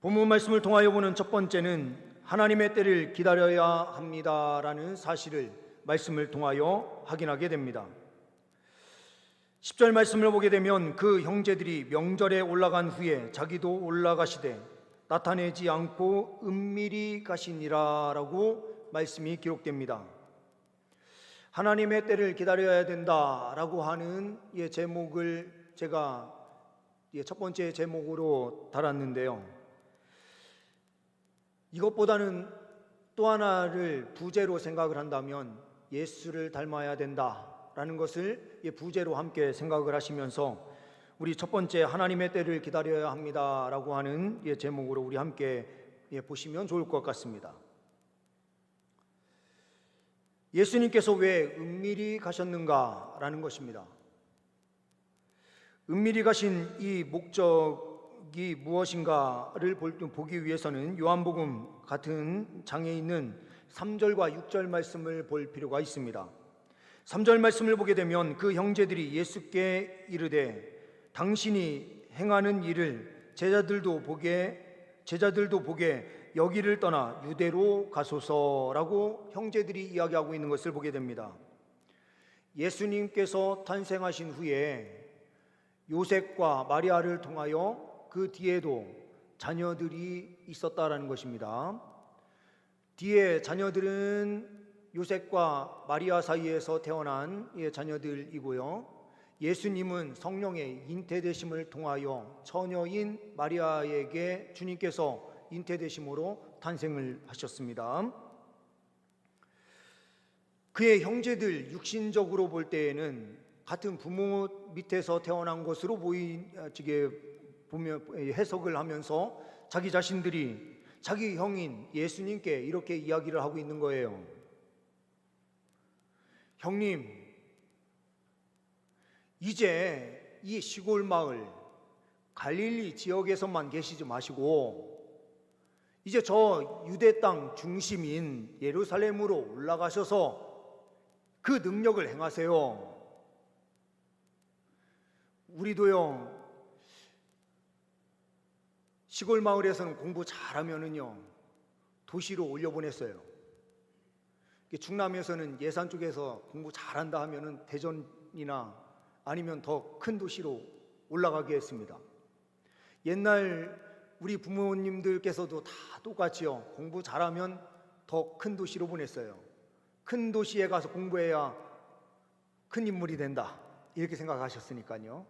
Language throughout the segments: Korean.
본문 말씀을 통하여 보는 첫 번째는 하나님의 때를 기다려야 합니다라는 사실을 말씀을 통하여 확인하게 됩니다. 10절 말씀을 보게 되면 그 형제들이 명절에 올라간 후에 자기도 올라가시되 나타내지 않고 은밀히 가시니라 라고 말씀이 기록됩니다. 하나님의 때를 기다려야 된다라고 하는 제목을 제가 첫 번째 제목으로 달았는데요. 이것보다는 또 하나를 부제로 생각을 한다면 예수를 닮아야 된다라는 것을 부제로 함께 생각을 하시면서 우리 첫 번째 하나님의 때를 기다려야 합니다라고 하는 제목으로 우리 함께 보시면 좋을 것 같습니다. 예수님께서 왜 은밀히 가셨는가라는 것입니다. 은밀히 가신 이 목적이 무엇인가를 보기 위해서는 요한복음 같은 장에 있는 3절과 6절 말씀을 볼 필요가 있습니다. 3절 말씀을 보게 되면 그 형제들이 예수께 이르되 당신이 행하는 일을 제자들도 보게 여기를 떠나 유대로 가소서라고 형제들이 이야기하고 있는 것을 보게 됩니다. 예수님께서 탄생하신 후에 요셉과 마리아를 통하여 그 뒤에도 자녀들이 있었다라는 것입니다. 뒤에 자녀들은 요셉과 마리아 사이에서 태어난 자녀들이고요. 예수님은 성령의 잉태되심을 통하여 처녀인 마리아에게 주님께서 잉태되심으로 탄생을 하셨습니다. 그의 형제들 육신적으로 볼 때에는 같은 부모 밑에서 태어난 것으로 보면 해석을 하면서 자기 자신들이 자기 형인 예수님께 이렇게 이야기를 하고 있는 거예요. 형님, 이제 이 시골 마을 갈릴리 지역에서만 계시지 마시고 이제 저 유대 땅 중심인 예루살렘으로 올라가셔서 그 능력을 행하세요. 우리도요, 시골 마을에서는 공부 잘하면은요 도시로 올려보냈어요. 충남에서는 예산 쪽에서 공부 잘한다 하면은 대전이나 아니면 더 큰 도시로 올라가게 했습니다. 옛날 우리 부모님들께서도 다 똑같이요, 공부 잘하면 더 큰 도시로 보냈어요. 큰 도시에 가서 공부해야 큰 인물이 된다, 이렇게 생각하셨으니까요.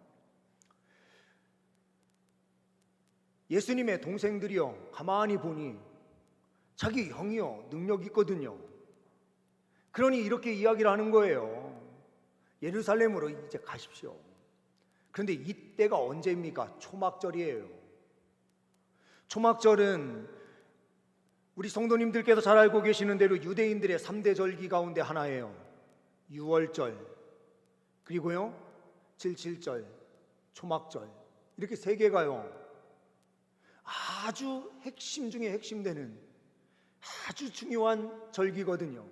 예수님의 동생들이요, 가만히 보니 자기 형이요 능력 있거든요. 그러니 이렇게 이야기를 하는 거예요. 예루살렘으로 이제 가십시오. 그런데 이때가 언제입니까? 초막절이에요. 초막절은 우리 성도님들께서 잘 알고 계시는 대로 유대인들의 3대 절기 가운데 하나예요. 유월절, 그리고요 7.7절, 초막절, 이렇게 세 개가요 아주 핵심 중에 핵심되는 아주 중요한 절기거든요.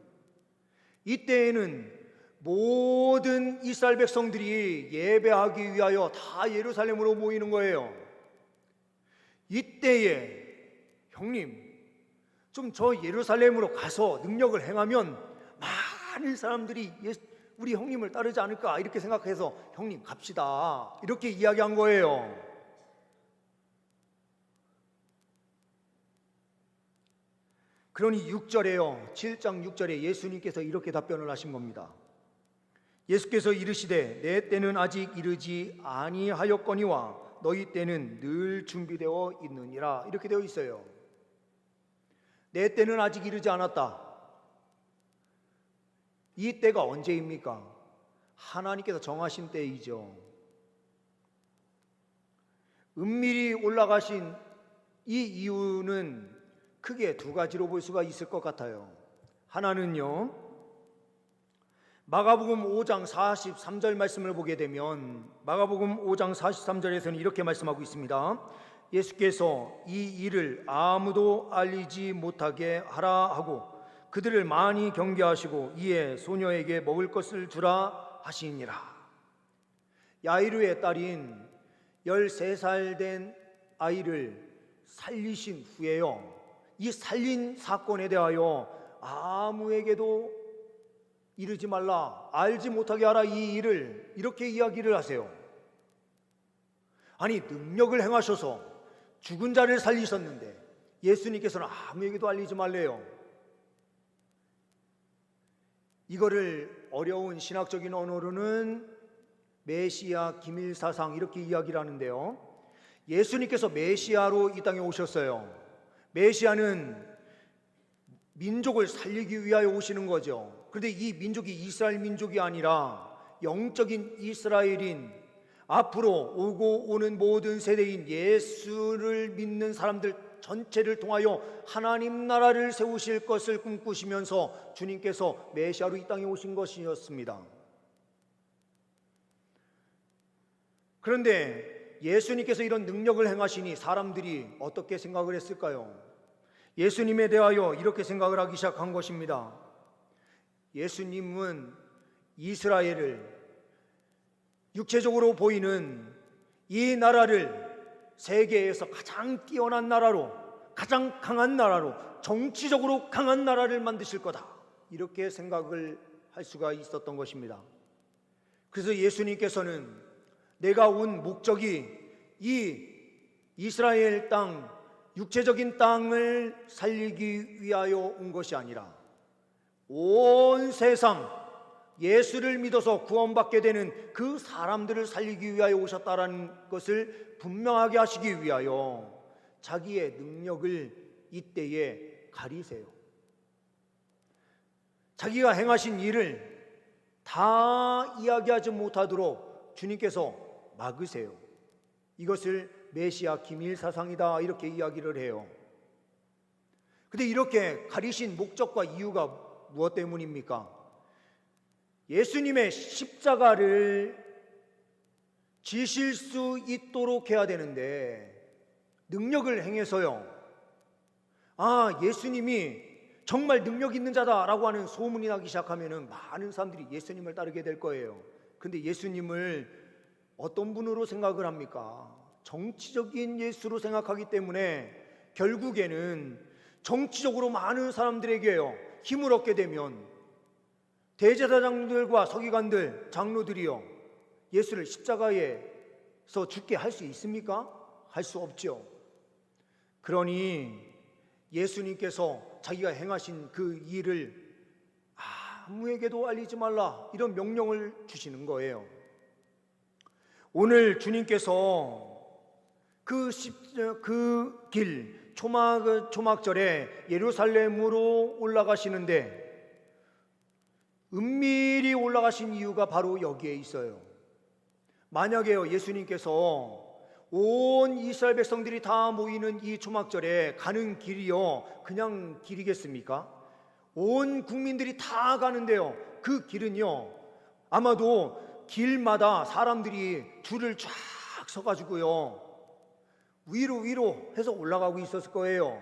이때에는 모든 이스라엘 백성들이 예배하기 위하여 다 예루살렘으로 모이는 거예요. 이때에 형님, 좀 저 예루살렘으로 가서 능력을 행하면 많은 사람들이 우리 형님을 따르지 않을까, 이렇게 생각해서 형님 갑시다, 이렇게 이야기한 거예요. 그러니 6절에요, 7장 6절에 예수님께서 이렇게 답변을 하신 겁니다. 예수께서 이르시되 내 때는 아직 이르지 아니하였거니와 너희 때는 늘 준비되어 있느니라, 이렇게 되어 있어요. 내 때는 아직 이르지 않았다. 이 때가 언제입니까? 하나님께서 정하신 때이죠. 은밀히 올라가신 이 이유는 크게 두 가지로 볼 수가 있을 것 같아요. 하나는요, 마가복음 5장 43절 말씀을 보게 되면 마가복음 5장 43절에서는 이렇게 말씀하고 있습니다. 예수께서 이 일을 아무도 알리지 못하게 하라 하고 그들을 많이 경계하시고 이에 소녀에게 먹을 것을 주라 하시니라. 야이루의 딸인 13살 된 아이를 살리신 후에요, 이 살린 사건에 대하여 아무에게도 이르지 말라, 알지 못하게 하라, 이 일을 이렇게 이야기를 하세요. 아니, 능력을 행하셔서 죽은 자를 살리셨는데 예수님께서는 아무에게도 알리지 말래요. 이거를 어려운 신학적인 언어로는 메시아 기밀사상 이렇게 이야기를 하는데요, 예수님께서 메시아로 이 땅에 오셨어요. 메시아는 민족을 살리기 위하여 오시는 거죠. 그런데 이 민족이 이스라엘 민족이 아니라 영적인 이스라엘인, 앞으로 오고 오는 모든 세대인 예수를 믿는 사람들 전체를 통하여 하나님 나라를 세우실 것을 꿈꾸시면서 주님께서 메시아로 이 땅에 오신 것이었습니다. 그런데 예수님께서 이런 능력을 행하시니 사람들이 어떻게 생각을 했을까요? 예수님에 대하여 이렇게 생각을 하기 시작한 것입니다. 예수님은 이스라엘을, 육체적으로 보이는 이 나라를 세계에서 가장 뛰어난 나라로, 가장 강한 나라로, 정치적으로 강한 나라를 만드실 거다, 이렇게 생각을 할 수가 있었던 것입니다. 그래서 예수님께서는 내가 온 목적이 이 이스라엘 땅, 육체적인 땅을 살리기 위하여 온 것이 아니라 온 세상 예수를 믿어서 구원받게 되는 그 사람들을 살리기 위하여 오셨다라는 것을 분명하게 하시기 위하여 자기의 능력을 이때에 가리세요. 자기가 행하신 일을 다 이야기하지 못하도록 주님께서 막으세요. 이것을 메시아 기밀사상이다, 이렇게 이야기를 해요. 그런데 이렇게 가리신 목적과 이유가 무엇 때문입니까? 예수님의 십자가를 지실 수 있도록 해야 되는데 능력을 행해서요, 예수님이 정말 능력 있는 자다라고 하는 소문이 나기 시작하면 많은 사람들이 예수님을 따르게 될 거예요. 그런데 예수님을 어떤 분으로 생각을 합니까? 정치적인 예수로 생각하기 때문에 결국에는 정치적으로 많은 사람들에게요 힘을 얻게 되면 대제사장들과 서기관들, 장로들이요 예수를 십자가에서 죽게 할 수 있습니까? 할 수 없죠. 그러니 예수님께서 자기가 행하신 그 일을 아무에게도 알리지 말라, 이런 명령을 주시는 거예요. 오늘 주님께서 그 길, 초막절에 예루살렘으로 올라가시는데 은밀히 올라가신 이유가 바로 여기에 있어요. 만약에요 예수님께서 온 이스라엘 백성들이 다 모이는 이 초막절에 가는 길이요 그냥 길이겠습니까? 온 국민들이 다 가는데요, 그 길은요 아마도 길마다 사람들이 줄을 쫙 서가지고요 위로 해서 올라가고 있었을 거예요.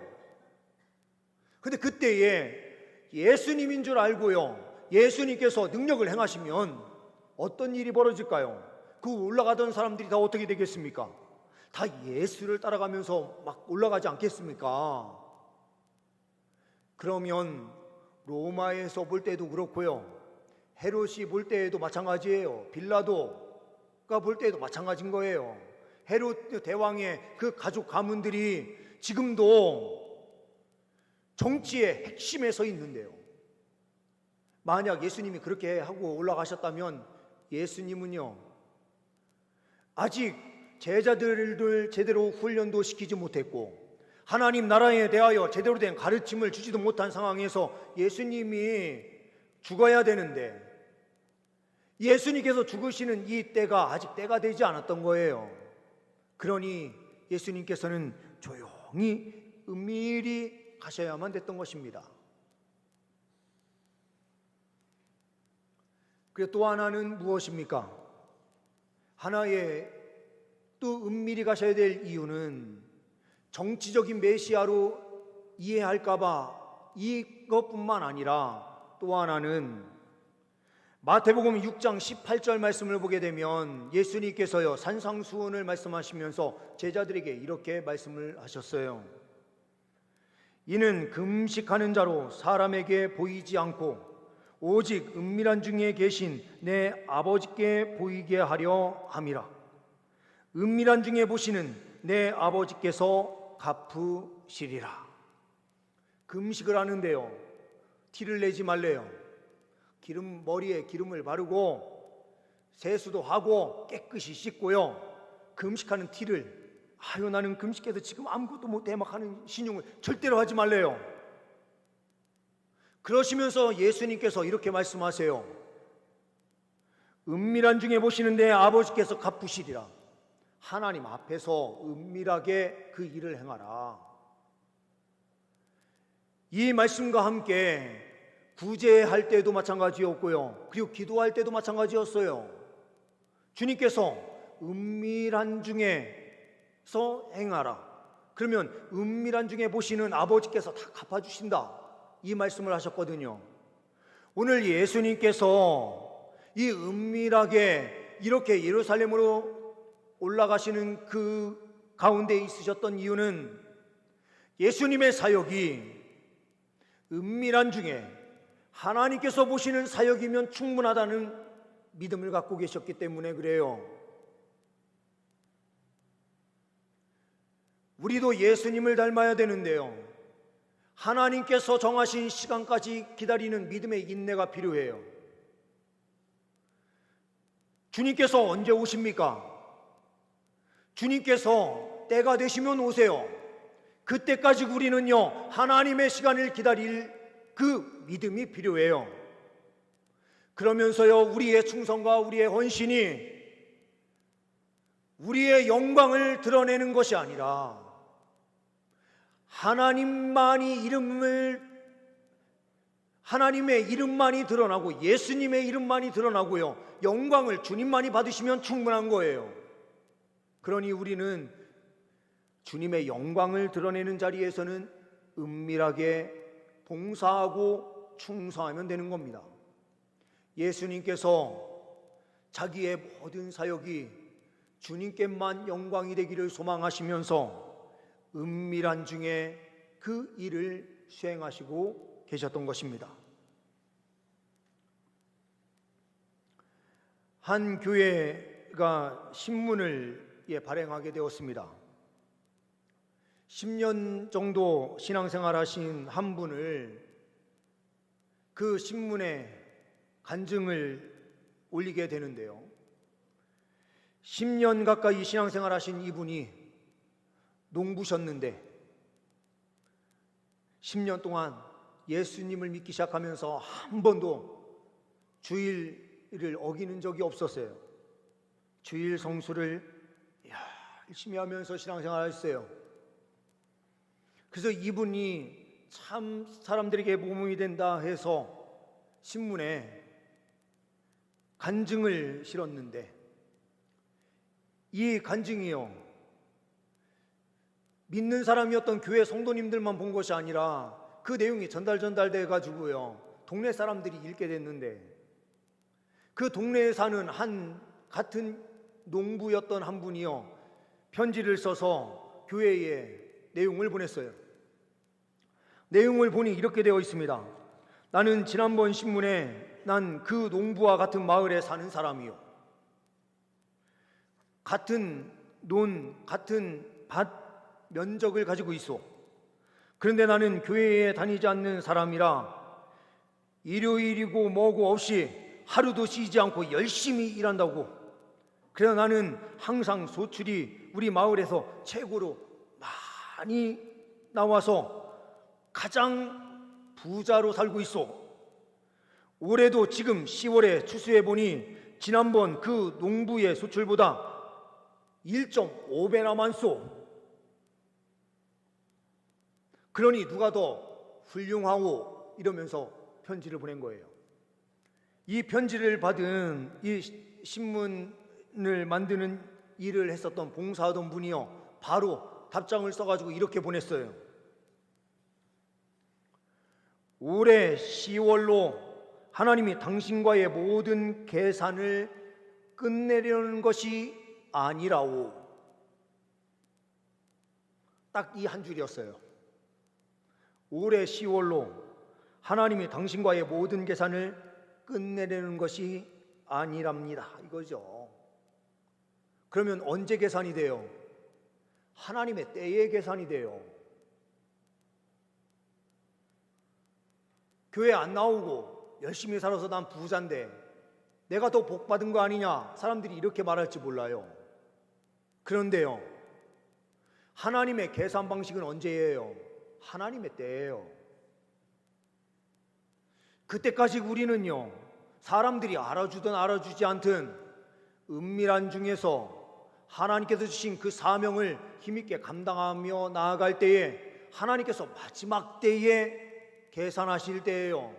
근데 그때에 예수님인 줄 알고요 예수님께서 능력을 행하시면 어떤 일이 벌어질까요? 그 올라가던 사람들이 다 어떻게 되겠습니까? 다 예수를 따라가면서 막 올라가지 않겠습니까? 그러면 로마에서 볼 때도 그렇고요 헤롯이 볼 때에도 마찬가지예요. 빌라도가 볼 때에도 마찬가지인 거예요. 헤롯 대왕의 그 가족 가문들이 지금도 정치의 핵심에 서 있는데요, 만약 예수님이 그렇게 하고 올라가셨다면 예수님은요 아직 제자들을 제대로 훈련도 시키지 못했고 하나님 나라에 대하여 제대로 된 가르침을 주지도 못한 상황에서 예수님이 죽어야 되는데 예수님께서 죽으시는 이 때가 아직 때가 되지 않았던 거예요. 그러니 예수님께서는 조용히 은밀히 가셔야만 됐던 것입니다. 그리고 또 하나는 무엇입니까? 하나의 또 은밀히 가셔야 될 이유는 정치적인 메시아로 이해할까봐 이것뿐만 아니라 또 하나는 마태복음 6장 18절 말씀을 보게 되면 예수님께서요 산상수훈을 말씀하시면서 제자들에게 이렇게 말씀을 하셨어요. 이는 금식하는 자로 사람에게 보이지 않고 오직 은밀한 중에 계신 내 아버지께 보이게 하려 함이라. 은밀한 중에 보시는 내 아버지께서 갚으시리라. 금식을 하는데요 티를 내지 말래요. 머리에 기름을 바르고 세수도 하고 깨끗이 씻고요 금식하는 티를 나는 금식해서 지금 아무것도 못해 막 하는 신용을 절대로 하지 말래요. 그러시면서 예수님께서 이렇게 말씀하세요. 은밀한 중에 보시는 내 아버지께서 갚으시리라. 하나님 앞에서 은밀하게 그 일을 행하라. 이 말씀과 함께 구제할 때도 마찬가지였고요 그리고 기도할 때도 마찬가지였어요. 주님께서 은밀한 중에서 행하라. 그러면 은밀한 중에 보시는 아버지께서 다 갚아주신다 이 말씀을 하셨거든요. 오늘 예수님께서 이 은밀하게 이렇게 예루살렘으로 올라가시는 그 가운데 있으셨던 이유는 예수님의 사역이 은밀한 중에 하나님께서 보시는 사역이면 충분하다는 믿음을 갖고 계셨기 때문에 그래요. 우리도 예수님을 닮아야 되는데요 하나님께서 정하신 시간까지 기다리는 믿음의 인내가 필요해요. 주님께서 언제 오십니까? 주님께서 때가 되시면 오세요. 그때까지 우리는요 하나님의 시간을 기다릴 그 믿음이 필요해요. 그러면서요 우리의 충성과 우리의 헌신이 우리의 영광을 드러내는 것이 아니라 하나님의 이름만이 드러나고 예수님의 이름만이 드러나고요 영광을 주님만이 받으시면 충분한 거예요. 그러니 우리는 주님의 영광을 드러내는 자리에서는 은밀하게 봉사하고 충성하면 되는 겁니다. 예수님께서 자기의 모든 사역이 주님께만 영광이 되기를 소망하시면서 은밀한 중에 그 일을 수행하시고 계셨던 것입니다. 한 교회가 신문을 발행하게 되었습니다. 10년 정도 신앙생활 하신 한 분을 그 신문에 간증을 올리게 되는데요 10년 가까이 신앙생활 하신 이분이 농부셨는데 10년 동안 예수님을 믿기 시작하면서 한 번도 주일을 어기는 적이 없었어요. 주일 성수를 열심히 하면서 신앙생활 했어요. 그래서 이분이 참 사람들에게 모범이 된다 해서 신문에 간증을 실었는데 이 간증이요 믿는 사람이었던 교회 성도님들만 본 것이 아니라 그 내용이 전달돼 가지고요 동네 사람들이 읽게 됐는데 그 동네에 사는 한 같은 농부였던 한 분이요 편지를 써서 교회에 내용을 보냈어요. 내용을 보니 이렇게 되어 있습니다. 나는 지난번 신문에 난 그 농부와 같은 마을에 사는 사람이요 같은 같은 밭 면적을 가지고 있어. 그런데 나는 교회에 다니지 않는 사람이라 일요일이고 뭐고 없이 하루도 쉬지 않고 열심히 일한다고. 그래서 나는 항상 소출이 우리 마을에서 최고로 많이 나와서 가장 부자로 살고 있어. 올해도 지금 10월에 추수해 보니 지난번 그 농부의 소출보다 1.5배나 많소. 그러니 누가 더 훌륭하오 이러면서 편지를 보낸 거예요. 이 편지를 받은 이 신문을 만드는 일을 했었던 봉사하던 분이요 바로 답장을 써가지고 이렇게 보냈어요. 올해 10월로 하나님이 당신과의 모든 계산을 끝내려는 것이 아니라오. 딱 이 한 줄이었어요. 올해 10월로 하나님이 당신과의 모든 계산을 끝내려는 것이 아니랍니다, 이거죠. 그러면 언제 계산이 돼요? 하나님의 때에 계산이 돼요. 교회 안 나오고 열심히 살아서 난 부자인데 내가 더 복 받은 거 아니냐, 사람들이 이렇게 말할지 몰라요. 그런데요, 하나님의 계산 방식은 언제예요? 하나님의 때예요. 그때까지 우리는요, 사람들이 알아주든 알아주지 않든 은밀한 중에서 하나님께서 주신 그 사명을 힘있게 감당하며 나아갈 때에 하나님께서 마지막 때에 계산하실 때예요.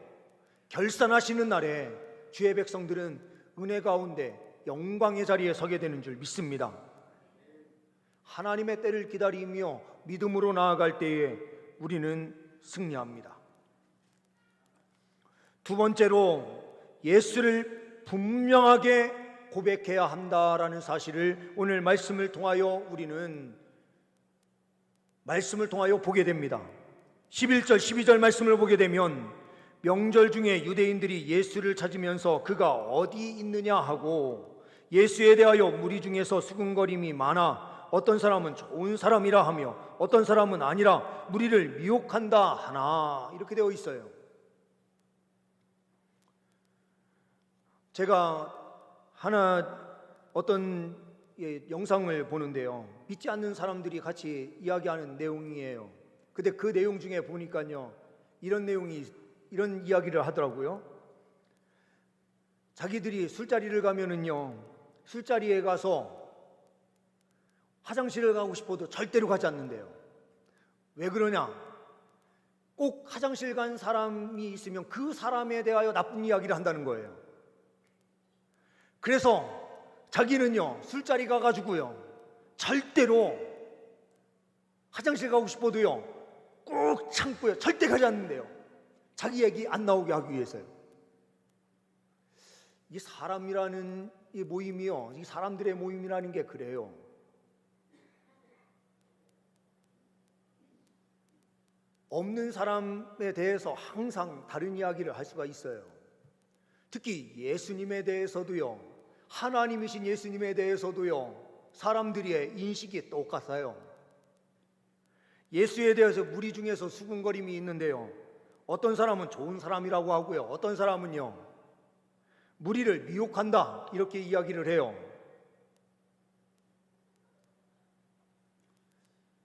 결산하시는 날에 주의 백성들은 은혜 가운데 영광의 자리에 서게 되는 줄 믿습니다. 하나님의 때를 기다리며 믿음으로 나아갈 때에 우리는 승리합니다. 두 번째로, 예수를 분명하게 고백해야 한다라는 사실을 오늘 말씀을 통하여 보게 됩니다. 11절 12절 말씀을 보게 되면, 명절 중에 유대인들이 예수를 찾으면서 그가 어디 있느냐 하고 예수에 대하여 무리 중에서 수군거림이 많아 어떤 사람은 좋은 사람이라 하며 어떤 사람은 아니라 무리를 미혹한다 하나, 이렇게 되어 있어요. 제가 어떤 영상을 보는데요, 믿지 않는 사람들이 같이 이야기하는 내용이에요. 근데 그 내용 중에 보니까요, 이런 이야기를 하더라고요. 자기들이 술자리를 가면은요, 술자리에 가서 화장실을 가고 싶어도 절대로 가지 않는데요. 왜 그러냐? 꼭 화장실 간 사람이 있으면 그 사람에 대하여 나쁜 이야기를 한다는 거예요. 그래서 자기는요, 술자리 가가지고요, 절대로 화장실 가고 싶어도요, 꼭 참고요, 절대 가지 않는데요. 자기 얘기 안 나오게 하기 위해서요. 이 사람이라는 이 모임이요, 이 사람들의 모임이라는 게 그래요. 없는 사람에 대해서 항상 다른 이야기를 할 수가 있어요. 특히 예수님에 대해서도요, 하나님이신 예수님에 대해서도요, 사람들의 인식이 똑같아요. 예수에 대해서 무리 중에서 수군거림이 있는데요, 어떤 사람은 좋은 사람이라고 하고요, 어떤 사람은요, 무리를 미혹한다, 이렇게 이야기를 해요.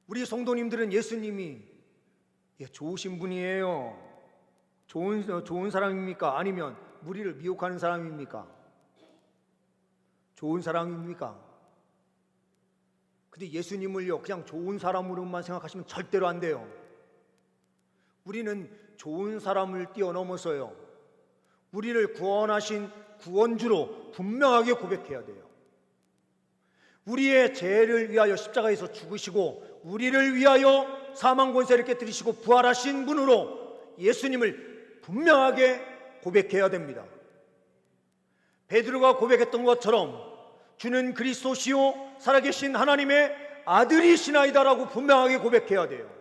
우리 성도님들은 예수님이 좋으신 분이에요, 좋은 사람입니까? 아니면 무리를 미혹하는 사람입니까? 좋은 사람입니까? 근데 예수님을요, 그냥 좋은 사람으로만 생각하시면 절대로 안 돼요. 우리는 좋은 사람을 뛰어넘어서요, 우리를 구원하신 구원주로 분명하게 고백해야 돼요. 우리의 죄를 위하여 십자가에서 죽으시고 우리를 위하여 사망 권세를 깨뜨리시고 부활하신 분으로 예수님을 분명하게 고백해야 됩니다. 베드로가 고백했던 것처럼 주는 그리스도시요 살아계신 하나님의 아들이시나이다라고 분명하게 고백해야 돼요.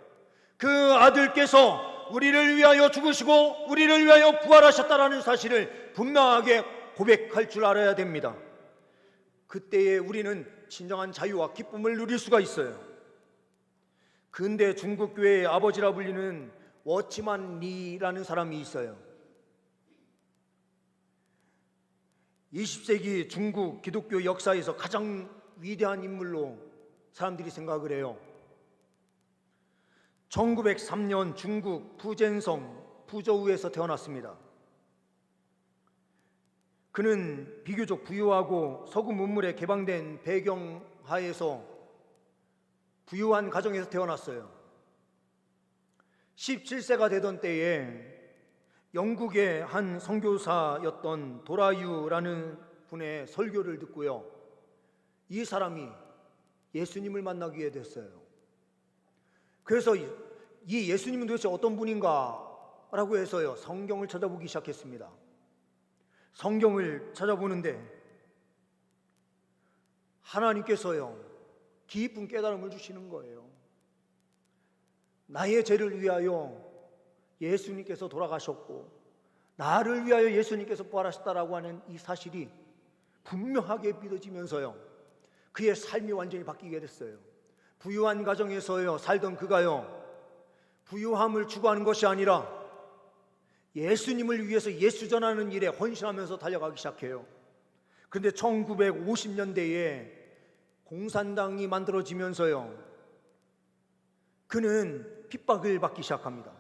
그 아들께서 우리를 위하여 죽으시고 우리를 위하여 부활하셨다라는 사실을 분명하게 고백할 줄 알아야 됩니다. 그때에 우리는 진정한 자유와 기쁨을 누릴 수가 있어요. 근대 중국 교회의 아버지라 불리는 워치만 리라는 사람이 있어요. 20세기 중국 기독교 역사에서 가장 위대한 인물로 사람들이 생각을 해요. 1903년 중국 푸젠성 푸저우에서 태어났습니다. 그는 비교적 부유하고 서구 문물에 개방된 배경 하에서 부유한 가정에서 태어났어요. 17세가 되던 때에 영국의 한 선교사였던 도라유라는 분의 설교를 듣고요, 이 사람이 예수님을 만나게 됐어요. 그래서 이 예수님은 도대체 어떤 분인가 라고 해서요, 성경을 찾아보기 시작했습니다. 성경을 찾아보는데 하나님께서요 깊은 깨달음을 주시는 거예요. 나의 죄를 위하여 예수님께서 돌아가셨고 나를 위하여 예수님께서 부활하셨다라고 하는 이 사실이 분명하게 믿어지면서요 그의 삶이 완전히 바뀌게 됐어요. 부유한 가정에서요 살던 그가요 부유함을 추구하는 것이 아니라 예수님을 위해서 예수 전하는 일에 헌신하면서 달려가기 시작해요. 그런데 1950년대에 공산당이 만들어지면서요 그는 핍박을 받기 시작합니다.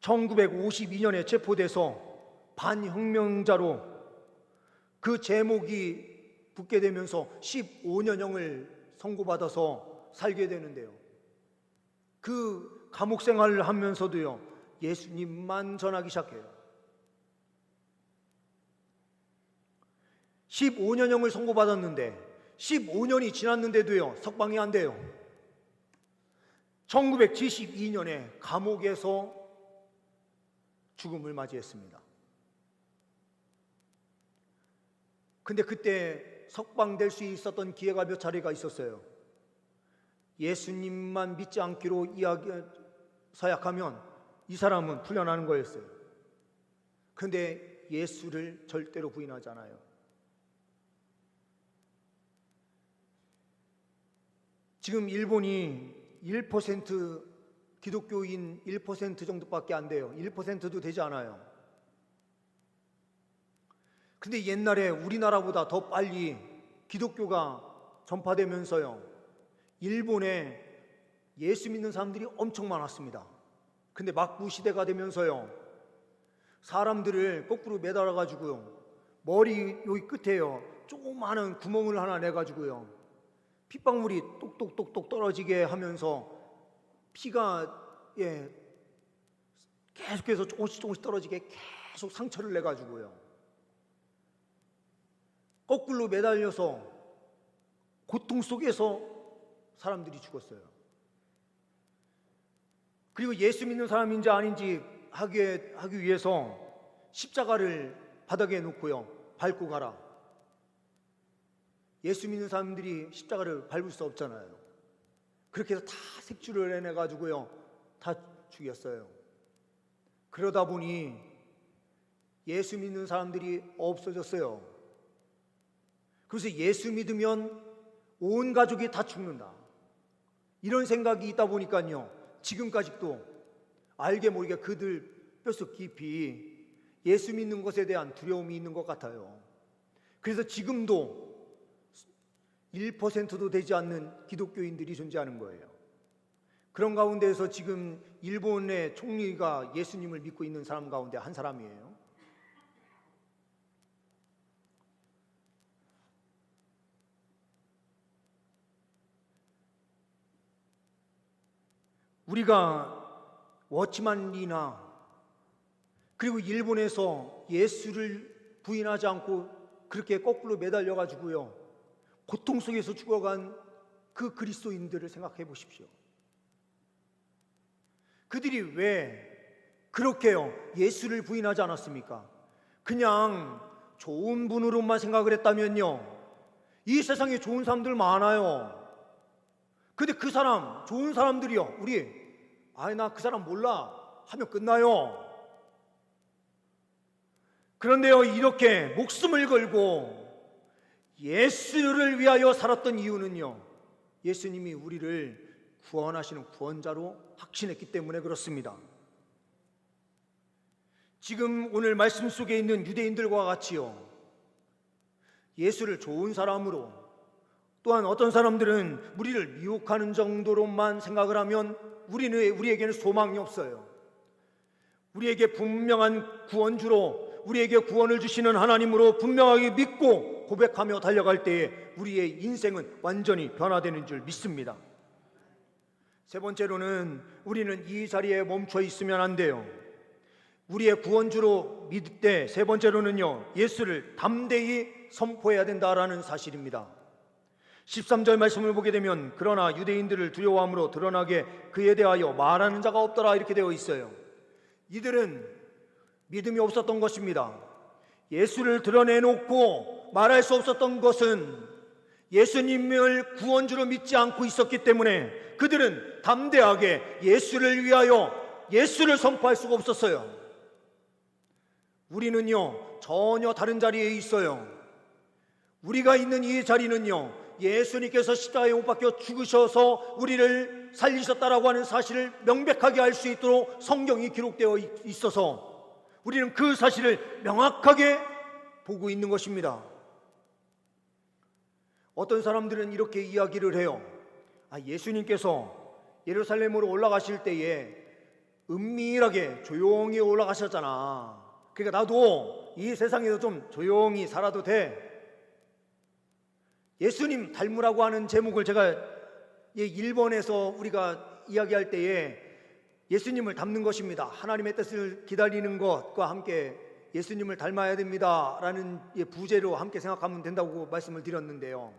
1952년에 체포돼서 반혁명자로 그 제목이 붙게 되면서 15년형을 선고받아서 살게 되는데요. 그 감옥 생활을 하면서도요 예수님만 전하기 시작해요. 15년형을 선고받았는데 15년이 지났는데도요 석방이 안 돼요. 1972년에 감옥에서 죽음을 맞이했습니다. 근데 그때 석방될 수 있었던 기회가 몇 차례가 있었어요. 예수님만 믿지 않기로 서약하면 이 사람은 풀려나는 거였어요. 그런데 예수를 절대로 부인하지 않아요. 지금 일본이 1% 기독교인 1% 정도밖에 안 돼요. 1%도 되지 않아요. 근데 옛날에 우리나라보다 더 빨리 기독교가 전파되면서요 일본에 예수 믿는 사람들이 엄청 많았습니다. 근데 막부 시대가 되면서요 사람들을 거꾸로 매달아 가지고요 머리 여기 끝에요 조그마한 구멍을 하나 내 가지고요 핏방울이 똑똑똑똑 떨어지게 하면서 피가 계속해서 조금씩 떨어지게 계속 상처를 내 가지고요 거꾸로 매달려서 고통 속에서 사람들이 죽었어요. 그리고 예수 믿는 사람인지 아닌지 하기 위해서 십자가를 바닥에 놓고요 밟고 가라. 예수 믿는 사람들이 십자가를 밟을 수 없잖아요. 그렇게 해서 다 색줄을 내내가지고요 다 죽였어요. 그러다 보니 예수 믿는 사람들이 없어졌어요. 그래서 예수 믿으면 온 가족이 다 죽는다 이런 생각이 있다 보니까요 지금까지도 알게 모르게 그들 뼛속 깊이 예수 믿는 것에 대한 두려움이 있는 것 같아요. 그래서 지금도 1%도 되지 않는 기독교인들이 존재하는 거예요. 그런 가운데에서 지금 일본의 총리가 예수님을 믿고 있는 사람 가운데 한 사람이에요. 우리가 워치만이나 그리고 일본에서 예수를 부인하지 않고 그렇게 거꾸로 매달려 가지고요 고통 속에서 죽어간 그 그리스도인들을 생각해 보십시오. 그들이 왜 그렇게요 예수를 부인하지 않았습니까? 그냥 좋은 분으로만 생각을 했다면요 이 세상에 좋은 사람들 많아요. 근데 그 사람 좋은 사람들이요 나 그 사람 몰라 하면 끝나요. 그런데요 이렇게 목숨을 걸고 예수를 위하여 살았던 이유는요 예수님이 우리를 구원하시는 구원자로 확신했기 때문에 그렇습니다. 지금 오늘 말씀 속에 있는 유대인들과 같이요 예수를 좋은 사람으로 또한 어떤 사람들은 우리를 미혹하는 정도로만 생각을 하면 우리에게는 소망이 없어요. 우리에게 분명한 구원주로 우리에게 구원을 주시는 하나님으로 분명하게 믿고 고백하며 달려갈 때에 우리의 인생은 완전히 변화되는 줄 믿습니다. 세 번째로는 우리는 이 자리에 멈춰 있으면 안 돼요. 우리의 구원주로 믿을 때 세 번째로는요 예수를 담대히 선포해야 된다라는 사실입니다. 13절 말씀을 보게 되면 그러나 유대인들을 두려워함으로 드러나게 그에 대하여 말하는 자가 없더라 이렇게 되어 있어요. 이들은 믿음이 없었던 것입니다. 예수를 드러내놓고 말할 수 없었던 것은 예수님을 구원주로 믿지 않고 있었기 때문에 그들은 담대하게 예수를 위하여 예수를 선포할 수가 없었어요. 우리는요, 전혀 다른 자리에 있어요. 우리가 있는 이 자리는요, 예수님께서 십자가에 못 박혀 죽으셔서 우리를 살리셨다라고 하는 사실을 명백하게 알 수 있도록 성경이 기록되어 있어서 우리는 그 사실을 명확하게 보고 있는 것입니다. 어떤 사람들은 이렇게 이야기를 해요. 예수님께서 예루살렘으로 올라가실 때에 은밀하게 조용히 올라가셨잖아. 그러니까 나도 이 세상에서 좀 조용히 살아도 돼. 예수님 닮으라고 하는 제목을 제가 일본에서 우리가 이야기할 때에 예수님을 닮는 것입니다. 하나님의 뜻을 기다리는 것과 함께 예수님을 닮아야 됩니다 라는 부제로 함께 생각하면 된다고 말씀을 드렸는데요,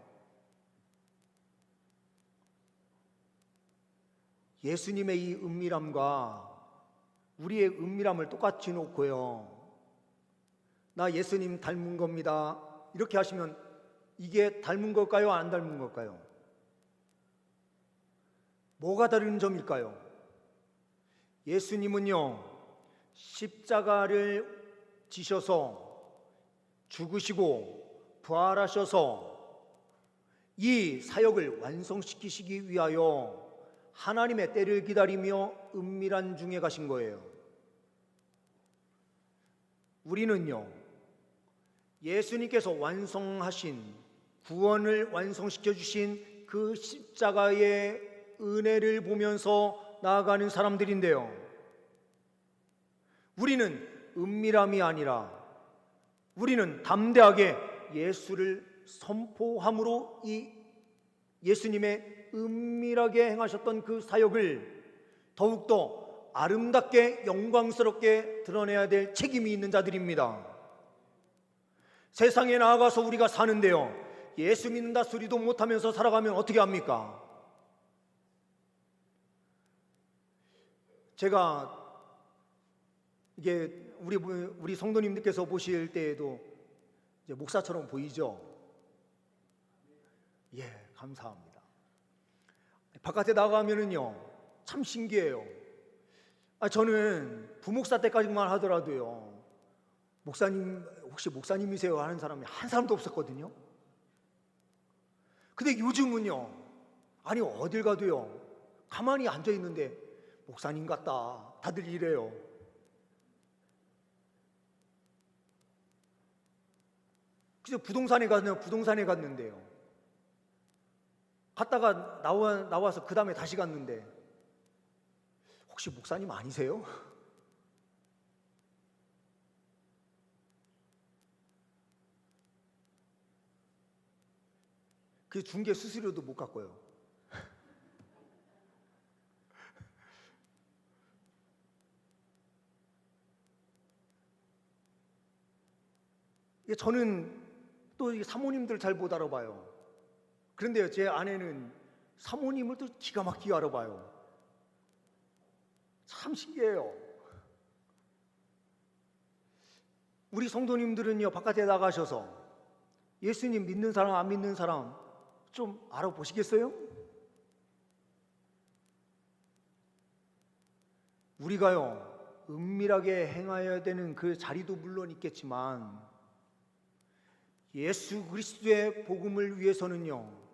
예수님의 이 은밀함과 우리의 은밀함을 똑같이 놓고요, 나 예수님 닮은 겁니다 이렇게 하시면 이게 닮은 걸까요? 안 닮은 걸까요? 뭐가 다른 점일까요? 예수님은요, 십자가를 지셔서 죽으시고 부활하셔서 이 사역을 완성시키시기 위하여 하나님의 때를 기다리며 은밀한 중에 가신 거예요. 우리는요, 예수님께서 완성하신 구원을 완성시켜 주신 그 십자가의 은혜를 보면서 나아가는 사람들인데요, 우리는 은밀함이 아니라 우리는 담대하게 예수를 선포함으로 이 예수님의 은밀하게 행하셨던 그 사역을 더욱더 아름답게 영광스럽게 드러내야 될 책임이 있는 자들입니다. 세상에 나아가서 우리가 사는데요, 예수 믿는다 소리도 못하면서 살아가면 어떻게 합니까? 제가 이게 우리 성도님들께서 보실 때에도 이제 목사처럼 보이죠? 예, 감사합니다. 바깥에 나가면은요, 참 신기해요. 저는 부목사 때까지만 하더라도요, 목사님 혹시 목사님이세요 하는 사람이 한 사람도 없었거든요. 근데 요즘은요, 아니 어딜 가도요, 가만히 앉아 있는데 목사님 같다 다들 이래요. 그래서 부동산에 갔는데요, 갔다가 나와서 그 다음에 다시 갔는데 혹시 목사님 아니세요? 그 중개 수수료도 못 갚고요. 저는 또 사모님들 잘 못 알아봐요. 그런데 제 아내는 사모님을 또 기가 막히게 알아봐요. 참 신기해요. 우리 성도님들은요, 바깥에 나가셔서 예수님 믿는 사람 안 믿는 사람 좀 알아보시겠어요? 우리가요, 은밀하게 행하여야 되는 그 자리도 물론 있겠지만 예수 그리스도의 복음을 위해서는요,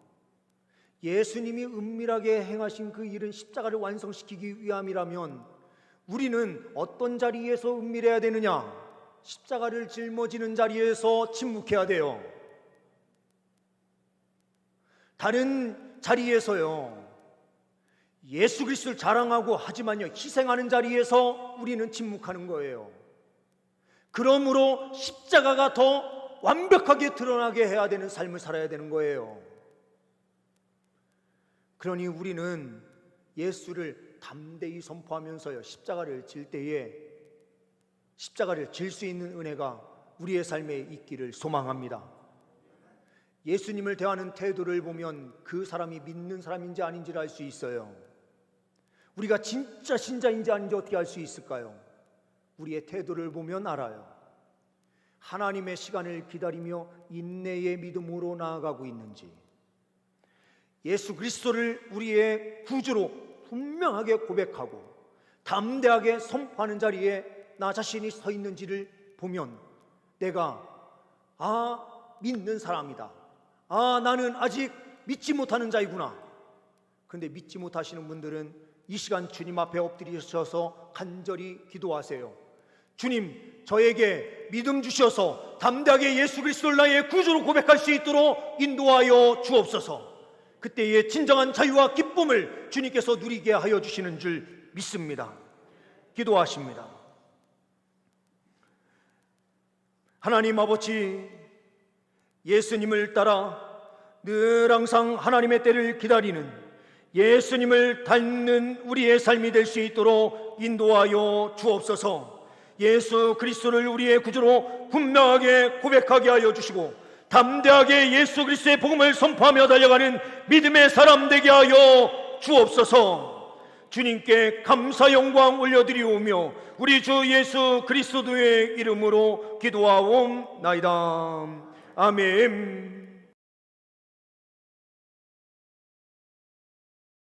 예수님이 은밀하게 행하신 그 일은 십자가를 완성시키기 위함이라면 우리는 어떤 자리에서 은밀해야 되느냐? 십자가를 짊어지는 자리에서 침묵해야 돼요. 다른 자리에서요, 예수 그리스도를 자랑하고 하지만요, 희생하는 자리에서 우리는 침묵하는 거예요. 그러므로 십자가가 더 완벽하게 드러나게 해야 되는 삶을 살아야 되는 거예요. 그러니 우리는 예수를 담대히 선포하면서요, 십자가를 질 때에 십자가를 질 수 있는 은혜가 우리의 삶에 있기를 소망합니다. 예수님을 대하는 태도를 보면 그 사람이 믿는 사람인지 아닌지를 알 수 있어요. 우리가 진짜 신자인지 아닌지 어떻게 알 수 있을까요? 우리의 태도를 보면 알아요. 하나님의 시간을 기다리며 인내의 믿음으로 나아가고 있는지, 예수 그리스도를 우리의 구주로 분명하게 고백하고 담대하게 선포하는 자리에 나 자신이 서 있는지를 보면 내가 믿는 사람이다. 나는 아직 믿지 못하는 자이구나. 그런데 믿지 못하시는 분들은 이 시간 주님 앞에 엎드리셔서 간절히 기도하세요. 주님, 저에게 믿음 주셔서 담대하게 예수 그리스도를 나의 구주로 고백할 수 있도록 인도하여 주옵소서. 그때의 진정한 자유와 기쁨을 주님께서 누리게 하여 주시는 줄 믿습니다. 기도하십니다. 하나님 아버지, 예수님을 따라 늘 항상 하나님의 때를 기다리는, 예수님을 닮는 우리의 삶이 될 수 있도록 인도하여 주옵소서. 예수 그리스도를 우리의 구주로 분명하게 고백하게 하여 주시고 담대하게 예수 그리스도의 복음을 선포하며 달려가는 믿음의 사람 되게 하여 주옵소서. 주님께 감사 영광 올려드리오며 우리 주 예수 그리스도의 이름으로 기도하옵나이다. 아멘.